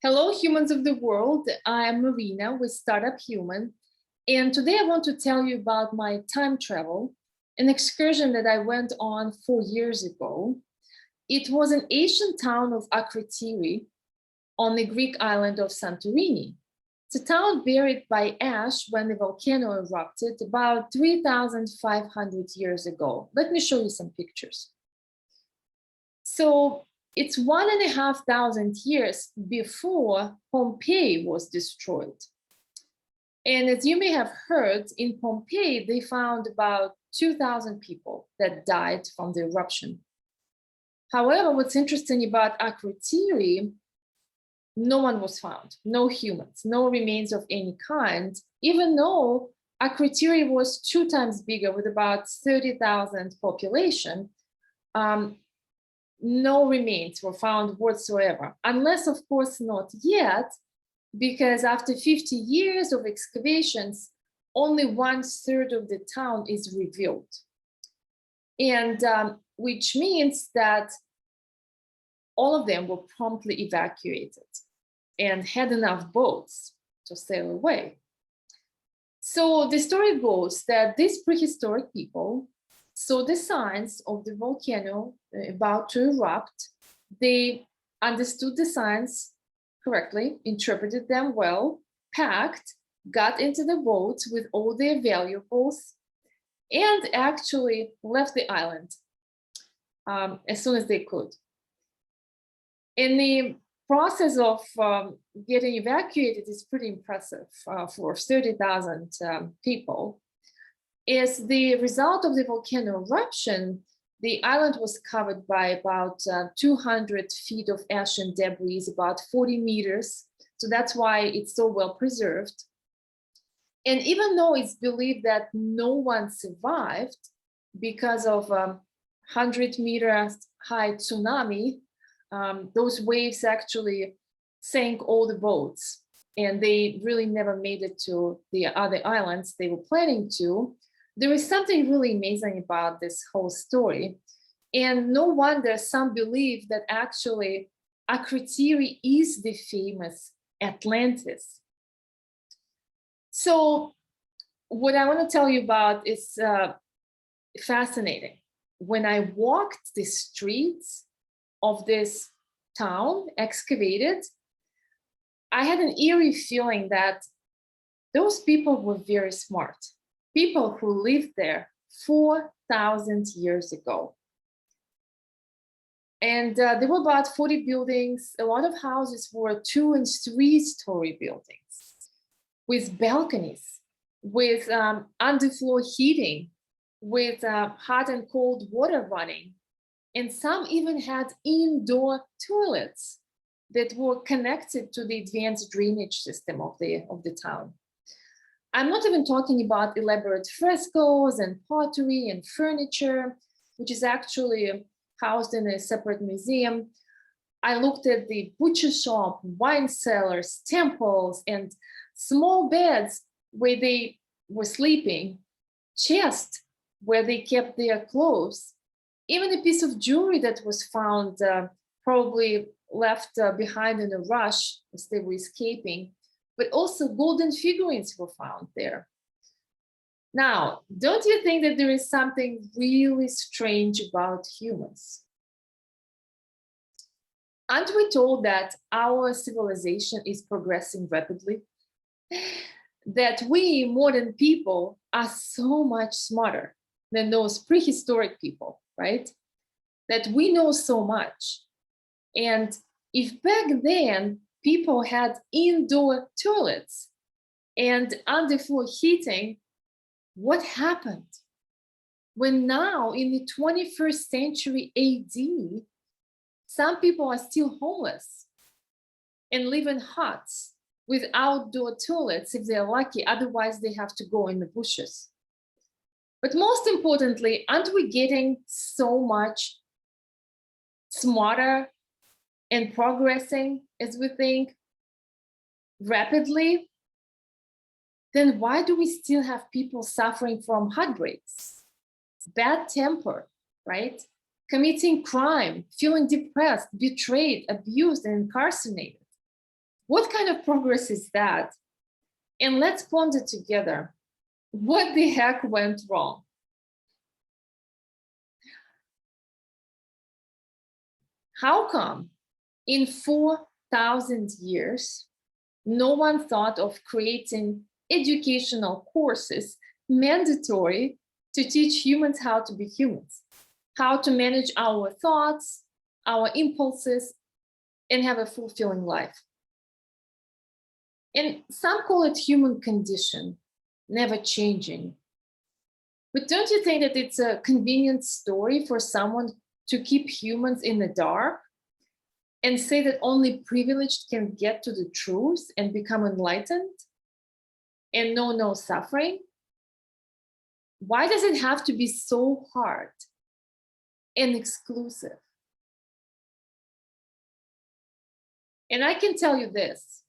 Hello, humans of the world. I'm Marina with Startup Human. And today I want to tell you about my time travel, an excursion that I went on 4 years ago. It was an ancient town of Akrotiri on the Greek island of Santorini. It's a town buried by ash when the volcano erupted about 3,500 years ago. Let me show you some pictures. So it's 1,500 years before Pompeii was destroyed. And as you may have heard, in Pompeii, they found about 2,000 people that died from the eruption. However, what's interesting about Akrotiri, no one was found, no humans, no remains of any kind, even though Akrotiri was 2 times bigger with about 30,000 population. No remains were found whatsoever, unless, of course, not yet, because after 50 years of excavations, only 1/3 of the town is revealed. And which means that all of them were promptly evacuated and had enough boats to sail away. So the story goes that these prehistoric people saw the signs of the volcano about to erupt. They understood the signs correctly, interpreted them well, packed, got into the boats with all their valuables, and actually left the island as soon as they could. And the process of getting evacuated is pretty impressive for 30,000 people. As the result of the volcano eruption, the island was covered by about 200 feet of ash and debris, about 40 meters. So that's why it's so well preserved. And even though it's believed that no one survived because of 100-meter high tsunami, those waves actually sank all the boats, and they really never made it to the other islands they were planning to. There is something really amazing about this whole story. And no wonder some believe that actually Akrotiri is the famous Atlantis. So what I want to tell you about is fascinating. When I walked the streets of this town excavated, I had an eerie feeling that those people were very smart. People who lived there 4,000 years ago. And there were about 40 buildings. A lot of houses were 2- and 3-story buildings with balconies, with underfloor heating, with hot and cold water running. And some even had indoor toilets that were connected to the advanced drainage system of the town. I'm not even talking about elaborate frescoes and pottery and furniture, which is actually housed in a separate museum. I looked at the butcher shop, wine cellars, temples, and small beds where they were sleeping, chests where they kept their clothes, even a piece of jewelry that was found, probably left behind in a rush as they were escaping. But also golden figurines were found there. Now, don't you think that there is something really strange about humans? Aren't we told that our civilization is progressing rapidly? That we, modern people, are so much smarter than those prehistoric people, right? That we know so much. And if back then people had indoor toilets and underfloor heating, what happened? When now in the 21st century AD, some people are still homeless and live in huts with outdoor toilets if they're lucky, otherwise they have to go in the bushes. But most importantly, aren't we getting so much smarter and progressing as we think rapidly? Then why do we still have people suffering from heartbreaks, bad temper, right? Committing crime, feeling depressed, betrayed, abused, and incarcerated? What kind of progress is that? And let's ponder together. What the heck went wrong? How come in 4,000 years, no one thought of creating educational courses mandatory to teach humans how to be humans, how to manage our thoughts, our impulses, and have a fulfilling life? And some call it human condition, never changing. But don't you think that it's a convenient story for someone to keep humans in the dark and say that only privileged can get to the truth and become enlightened and know no suffering? Why does it have to be so hard and exclusive? And I can tell you this,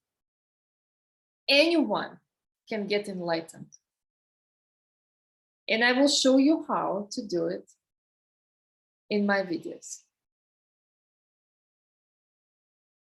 anyone can get enlightened. And I will show you how to do it in my videos.